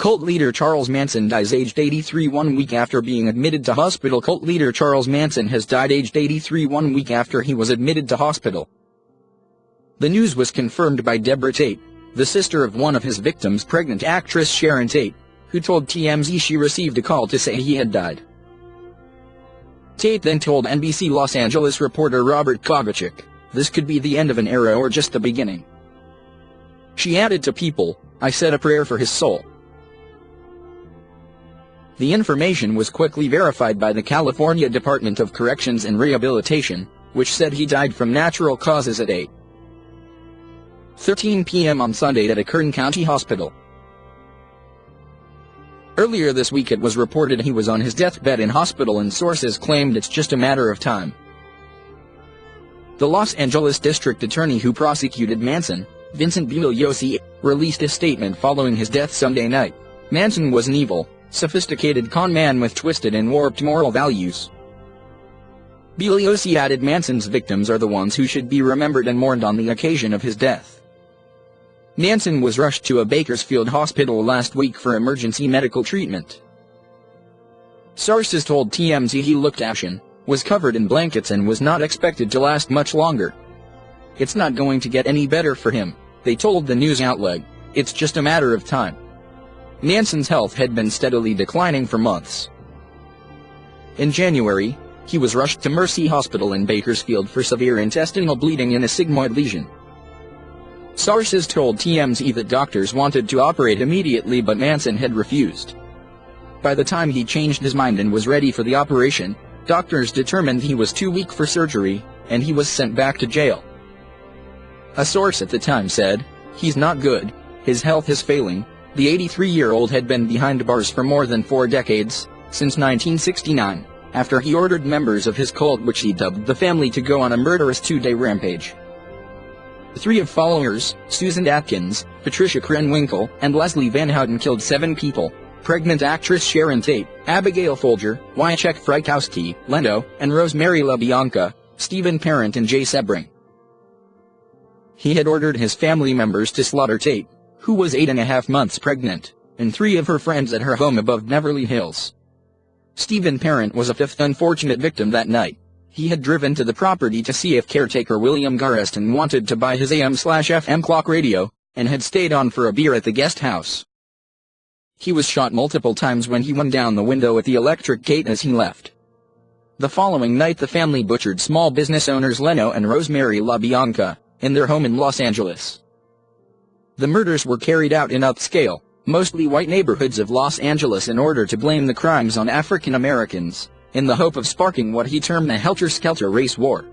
Cult leader Charles Manson dies aged 83 1 week after being admitted to hospital. Cult leader Charles Manson has died aged 83 1 week after he was admitted to hospital. The news was confirmed by Deborah Tate, the sister of one of his victims, pregnant actress Sharon Tate, who told TMZ she received a call to say he had died. Tate then told NBC Los Angeles reporter Robert Kovachik, "This could be the end of an era or just the beginning." She added to People, "I said a prayer for his soul." The information was quickly verified by the California Department of Corrections and Rehabilitation, which said he died from natural causes at 8:13 p.m. on Sunday at a Kern County hospital. Earlier this week it was reported he was on his deathbed in hospital, and sources claimed it's just a matter of time. The Los Angeles District Attorney who prosecuted Manson, Vincent Bugliosi, released a statement following his death Sunday night. Manson was an evil, sophisticated con man with twisted and warped moral values. Bugliosi added Manson's victims are the ones who should be remembered and mourned on the occasion of his death. Manson was rushed to a Bakersfield hospital last week for emergency medical treatment. Sources told TMZ he looked ashen, was covered in blankets, and was not expected to last much longer. "It's not going to get any better for him," they told the news outlet. "It's just a matter of time." Manson's health had been steadily declining for months. In January, he was rushed to Mercy Hospital in Bakersfield for severe intestinal bleeding and a sigmoid lesion. Sources told TMZ that doctors wanted to operate immediately, but Manson had refused. By the time he changed his mind and was ready for the operation, doctors determined he was too weak for surgery, and he was sent back to jail. A source at the time said, "He's not good, his health is failing." The 83-year-old had been behind bars for more than 4 decades, since 1969, after he ordered members of his cult, which he dubbed the Family, to go on a murderous 2-day rampage. 3 of followers, Susan Atkins, Patricia Krenwinkel, and Leslie Van Houten, killed 7 people: pregnant actress Sharon Tate, Abigail Folger, Wojciech Frykowski, Leno, and Rosemary LaBianca, Stephen Parent, and Jay Sebring. He had ordered his family members to slaughter Tate, who was 8.5 months pregnant, and 3 of her friends at her home above Beverly Hills. Stephen Parent was a 5th unfortunate victim that night. He had driven to the property to see if caretaker William Garrison wanted to buy his AM/FM clock radio, and had stayed on for a beer at the guest house. He was shot multiple times when he went down the window at the electric gate as he left. The following night the family butchered small business owners Leno and Rosemary LaBianca, in their home in Los Angeles. The murders were carried out in upscale, mostly white neighborhoods of Los Angeles in order to blame the crimes on African Americans, in the hope of sparking what he termed the helter-skelter race war.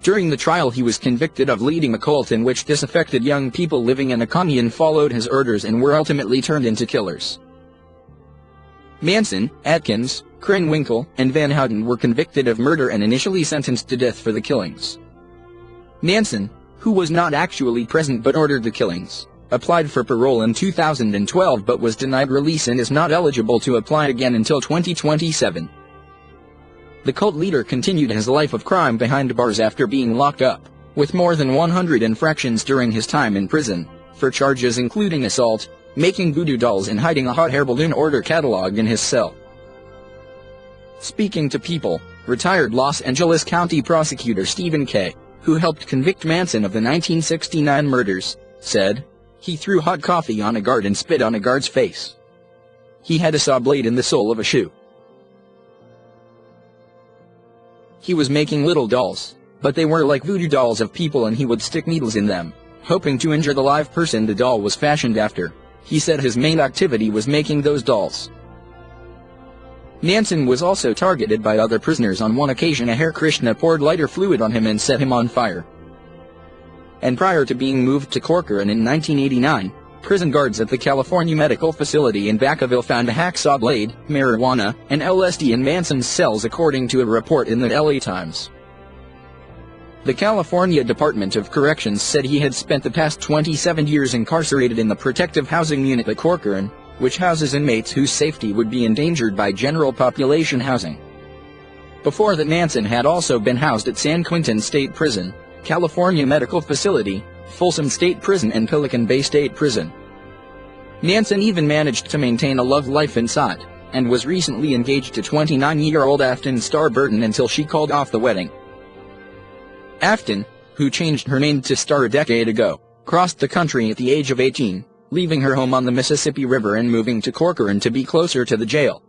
During the trial he was convicted of leading a cult in which disaffected young people living in a commune followed his orders and were ultimately turned into killers. Manson, Atkins, Krenwinkel, and Van Houten were convicted of murder and initially sentenced to death for the killings. Manson, who was not actually present but ordered the killings, applied for parole in 2012 but was denied release and is not eligible to apply again until 2027. The cult leader continued his life of crime behind bars after being locked up, with more than 100 infractions during his time in prison, for charges including assault, making voodoo dolls, and hiding a hot air balloon order catalog in his cell. Speaking to People, retired Los Angeles County Prosecutor Stephen K., who helped convict Manson of the 1969 murders, said, "He threw hot coffee on a guard and spit on a guard's face. He had a saw blade in the sole of a shoe. He was making little dolls, but they were like voodoo dolls of people, and he would stick needles in them, hoping to injure the live person the doll was fashioned after." He said his main activity was making those dolls. Manson was also targeted by other prisoners. On one occasion a Hare Krishna poured lighter fluid on him and set him on fire. And prior to being moved to Corcoran in 1989, prison guards at the California Medical Facility in Vacaville found a hacksaw blade, marijuana, and LSD in Manson's cells, according to a report in the LA Times. The California Department of Corrections said he had spent the past 27 years incarcerated in the protective housing unit at Corcoran, which houses inmates whose safety would be endangered by general population housing. Before that, Manson had also been housed at San Quentin State Prison, California Medical Facility, Folsom State Prison, and Pelican Bay State Prison. Manson even managed to maintain a love life inside, and was recently engaged to 29-year-old Afton Starr Burton until she called off the wedding. Afton, who changed her name to Starr a decade ago, crossed the country at the age of 18, leaving her home on the Mississippi River and moving to Corcoran to be closer to the jail.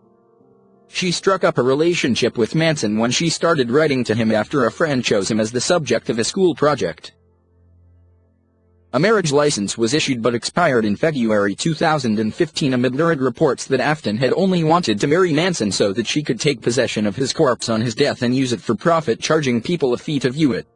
She struck up a relationship with Manson when she started writing to him after a friend chose him as the subject of a school project. A marriage license was issued but expired in February 2015 amid lurid reports that Afton had only wanted to marry Manson so that she could take possession of his corpse on his death and use it for profit, charging people a fee to view it.